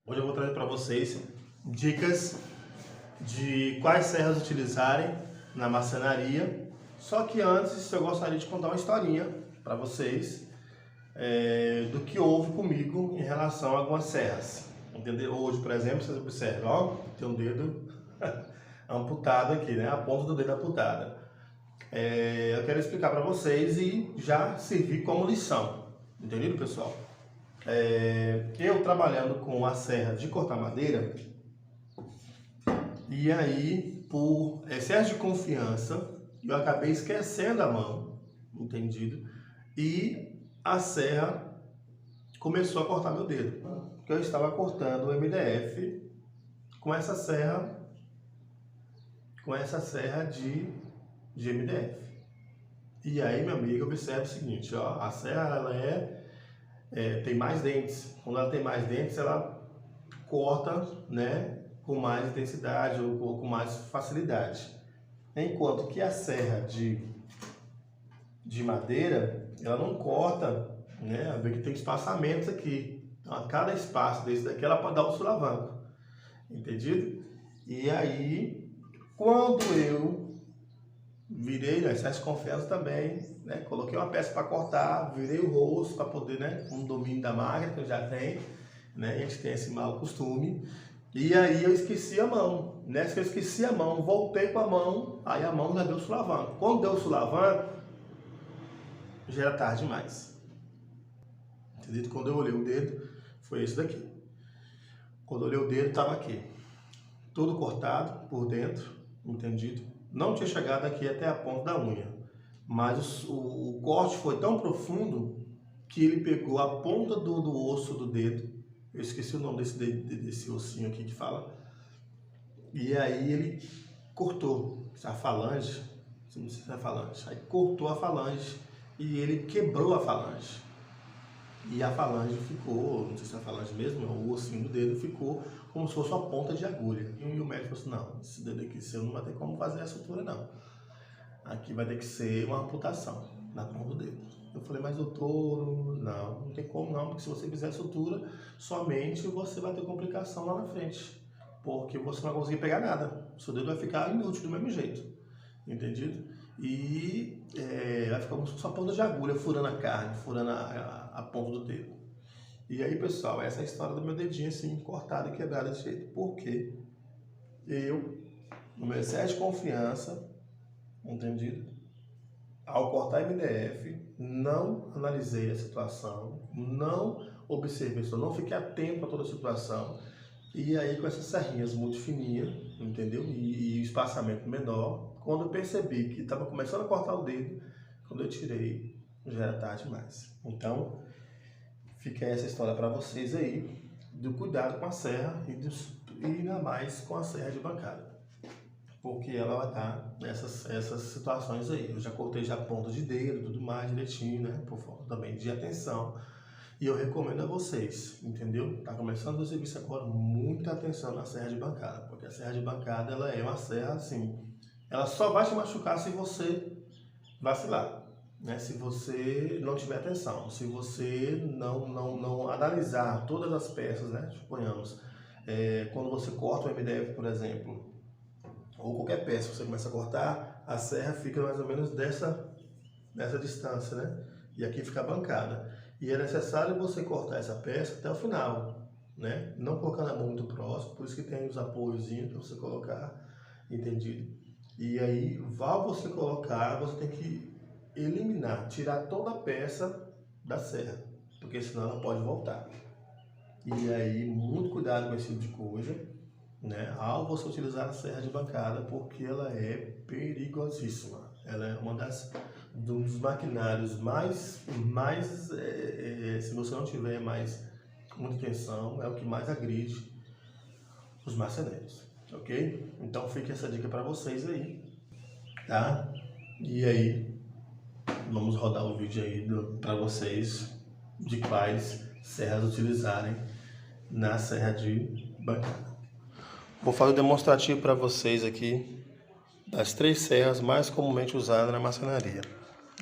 Hoje eu vou trazer para vocês dicas de quais serras utilizarem na marcenaria. Só que antes eu gostaria de contar uma historinha para vocês do que houve comigo em relação a algumas serras. Entendeu? Hoje, por exemplo, vocês observam, ó, tem um dedo amputado aqui, né? A ponta do dedo amputada. Eu quero explicar para vocês e já servir como lição. Entendido, pessoal? Eu trabalhando com a serra de cortar madeira, e aí por excesso de confiança eu acabei esquecendo a mão, entendido? E a serra começou a cortar meu dedo, porque eu estava cortando o MDF com essa serra de MDF. E aí, meu amigo, observe o seguinte, ó, a serra ela tem mais dentes. Quando ela tem mais dentes, ela corta, né, com mais intensidade ou com mais facilidade. Enquanto que a serra de madeira, ela não corta, né, vê que tem espaçamentos aqui. Então, a cada espaço desse daqui, ela pode dar um sulavanco. Entendido? E aí, quando eu virei, né, excesso de confiança também, né, coloquei uma peça para cortar, virei o rosto para poder, né, com o domínio da máquina que eu já tenho, né, a gente tem esse mau costume, e aí eu esqueci a mão. Nessa que eu esqueci a mão, voltei com a mão, aí a mão já deu sulavanco. Quando deu sulavanco, já era tarde demais. Entendeu? Quando eu olhei o dedo, foi esse daqui. Quando eu olhei o dedo, estava aqui, todo cortado por dentro, entendido? Não tinha chegado aqui até a ponta da unha, mas o corte foi tão profundo que ele pegou a ponta do osso do dedo, eu esqueci o nome desse ossinho aqui que fala, e aí ele cortou a falange, não sei se é a falange, aí cortou a falange e ele quebrou a falange. E a falange ficou, não sei se é a falange mesmo, o ossinho do dedo ficou como se fosse uma ponta de agulha. E o médico falou assim, não, esse dedo aqui seu não vai ter como fazer a sutura não. Aqui vai ter que ser uma amputação na ponta do dedo. Eu falei, mas doutor, não tem como não, porque se você fizer a sutura, somente você vai ter complicação lá na frente. Porque você não vai conseguir pegar nada. O seu dedo vai ficar inútil do mesmo jeito. Entendido? E vai ficar como se fosse uma ponta de agulha, furando a carne, furando a ponta do dedo. E aí, pessoal, essa é a história do meu dedinho assim, cortado e quebrado desse jeito. Porque eu, no meu excesso de confiança, entendido? Ao cortar MDF, não analisei a situação, não observei, só não fiquei atento a toda a situação. E aí, com essas serrinhas muito fininhas, entendeu? E espaçamento menor, quando eu percebi que estava começando a cortar o dedo, quando eu tirei, já era tarde demais. Então, fica essa história para vocês aí, do cuidado com a serra e ainda mais com a serra de bancada. Porque ela vai dar essas situações aí. Eu já cortei já ponta de dedo, tudo mais direitinho, né? Por falta também de atenção. E eu recomendo a vocês, entendeu? Tá começando o serviço agora, muita atenção na serra de bancada. Porque a serra de bancada, ela é uma serra assim, ela só vai te machucar se você vacilar, né? Se você não tiver atenção, se você não analisar todas as peças, né? Suponhamos, quando você corta o MDF, por exemplo, ou qualquer peça que você começa a cortar, a serra fica mais ou menos dessa distância, né? E aqui fica a bancada. E é necessário você cortar essa peça até o final, né? Não colocando a mão muito próximo, por isso que tem os apoiozinhos para você colocar, entendido? E aí, ao você colocar, você tem que eliminar, tirar toda a peça da serra, porque senão ela pode voltar. E aí, muito cuidado com esse tipo de coisa, né? Ao você utilizar a serra de bancada, porque ela é perigosíssima. Ela é uma dos maquinários mais se você não tiver mais muita atenção, é o que mais agride os marceneiros, ok? Então fica essa dica para vocês aí, tá? E aí, vamos rodar o vídeo aí para vocês de quais serras utilizarem na serra de bancada. Vou fazer um demonstrativo para vocês aqui das 3 serras mais comumente usadas na marcenaria,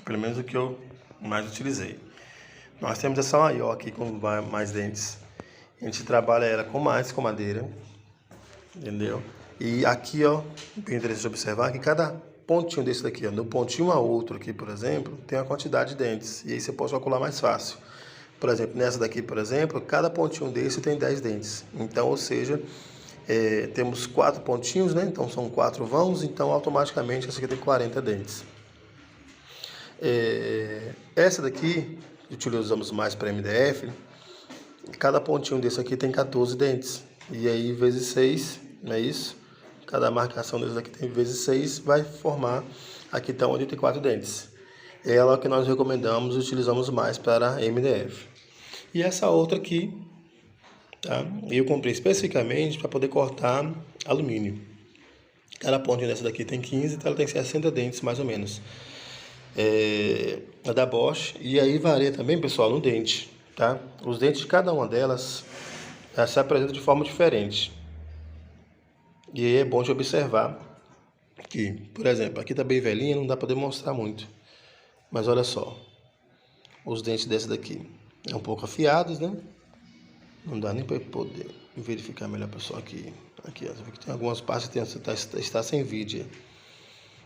pelo menos o que eu mais utilizei. Nós temos essa maior aqui com mais dentes, A gente trabalha ela com madeira, entendeu? E aqui, ó, bem interessante de observar que cada pontinho desse daqui, ó, do pontinho a outro aqui, por exemplo, tem uma quantidade de dentes. E aí você pode calcular mais fácil. Por exemplo, nessa daqui, por exemplo, cada pontinho desse tem 10 dentes. Então, ou seja, temos 4 pontinhos, né? Então são 4 vãos, então automaticamente essa aqui tem 40 dentes. Essa daqui, utilizamos mais para MDF, cada pontinho desse aqui tem 14 dentes. E aí, vezes 6, não é isso? Cada marcação desse aqui tem vezes 6, vai formar, aqui estão 84 dentes. Ela é o que nós recomendamos e utilizamos mais para MDF. E essa outra aqui, tá? Eu comprei especificamente para poder cortar alumínio. Cada pontinho dessa daqui tem 15, então ela tem 60 dentes mais ou menos. É da Bosch. E aí varia também, pessoal, no dente, tá? Os dentes de cada uma delas se apresentam de forma diferente. E aí é bom de observar que, por exemplo, aqui tá bem velhinha, não dá para demonstrar muito. Mas olha só, os dentes dessa daqui é um pouco afiados, né? Não dá nem para poder verificar melhor, pessoal, aqui. Aqui, ó, você vê que tem algumas partes que está sem vídeo.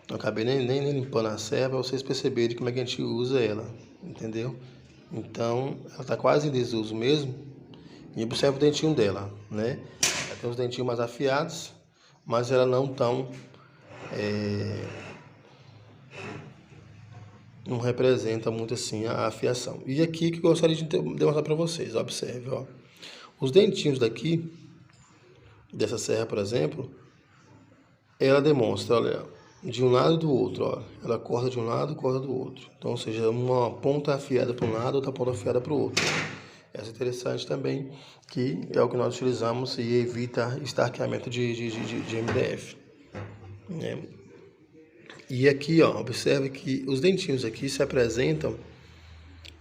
Não acabei nem limpando a serra para vocês perceberem como é que a gente usa ela, entendeu? Então, ela está quase em desuso mesmo. E observa o dentinho dela, né? Ela tem os dentinhos mais afiados, mas ela não tão... não representa muito assim a afiação. E aqui que eu gostaria de demonstrar para vocês, observe, ó. Os dentinhos daqui, dessa serra, por exemplo, ela demonstra, olha, de um lado e do outro, ó. Ela corta de um lado e corta do outro. Então, ou seja, uma ponta afiada para um lado, outra ponta afiada para o outro. Essa é interessante também, que é o que nós utilizamos e evita estarqueamento de MDF. E aqui, ó, observe que os dentinhos aqui se apresentam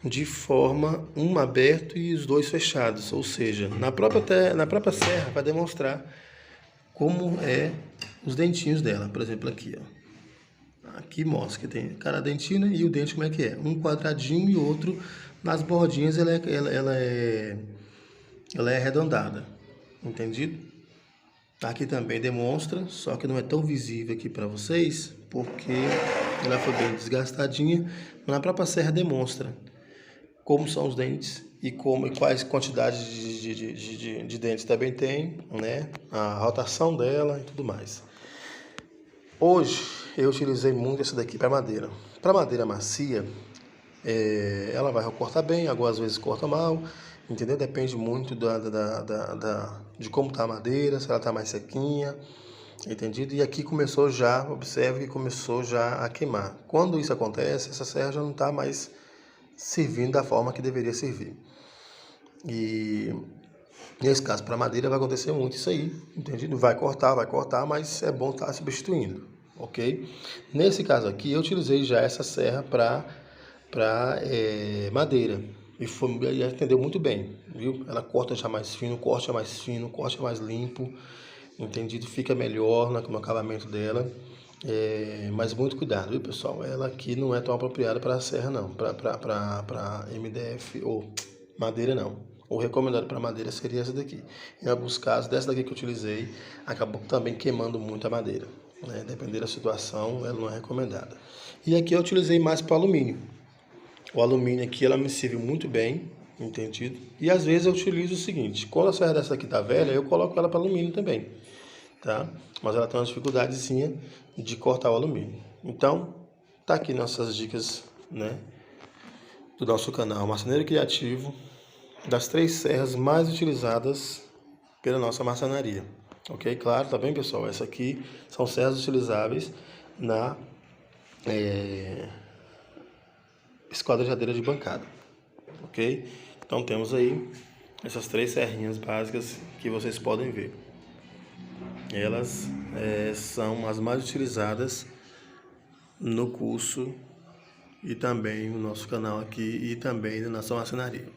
de forma um aberto e os dois fechados, ou seja, na própria serra vai demonstrar como é os dentinhos dela. Por exemplo, aqui, ó, aqui mostra que tem cada dentinho, né, e o dente como é que é, um quadradinho e outro nas bordinhas ela é arredondada, entendido? Aqui também demonstra, só que não é tão visível aqui para vocês, porque ela foi bem desgastadinha, mas na própria serra demonstra como são os dentes e quais quantidades de dentes também tem, né? A rotação dela e tudo mais. Hoje eu utilizei muito essa daqui para madeira. Para madeira macia, ela vai cortar bem, algumas vezes corta mal, entendeu? Depende muito de como está a madeira, se ela está mais sequinha, entendido? E aqui começou já, observe que começou já a queimar. Quando isso acontece, essa serra já não está mais servindo da forma que deveria servir. E nesse caso, para madeira, vai acontecer muito isso aí, entendido? Vai cortar, mas é bom estar substituindo, ok? Nesse caso aqui, eu utilizei já essa serra para madeira e atendeu muito bem, viu? Ela corta já mais fino, o corte é mais limpo, entendido? Fica melhor no acabamento dela, mas muito cuidado, viu, pessoal? Ela aqui não é tão apropriada para serra não, para MDF ou madeira não. O recomendado para madeira seria essa daqui. Em alguns casos, dessa daqui que eu utilizei, acabou também queimando muito a madeira, né? Dependendo da situação, ela não é recomendada. E aqui eu utilizei mais para alumínio. O alumínio aqui, ela me serve muito bem, entendido? E às vezes eu utilizo o seguinte, quando a serra dessa aqui tá velha, eu coloco ela para alumínio também, tá? Mas ela tem uma dificuldadezinha de cortar o alumínio. Então, tá aqui nossas dicas, né, do nosso canal Marceneiro Criativo, das 3 serras mais utilizadas pela nossa marcenaria, ok? Claro, tá bem, pessoal? Essa aqui são serras utilizáveis na esquadrejadeira de bancada, ok? Então temos aí essas 3 serrinhas básicas que vocês podem ver. Elas são as mais utilizadas no curso e também no nosso canal aqui e também na nossa marcenaria.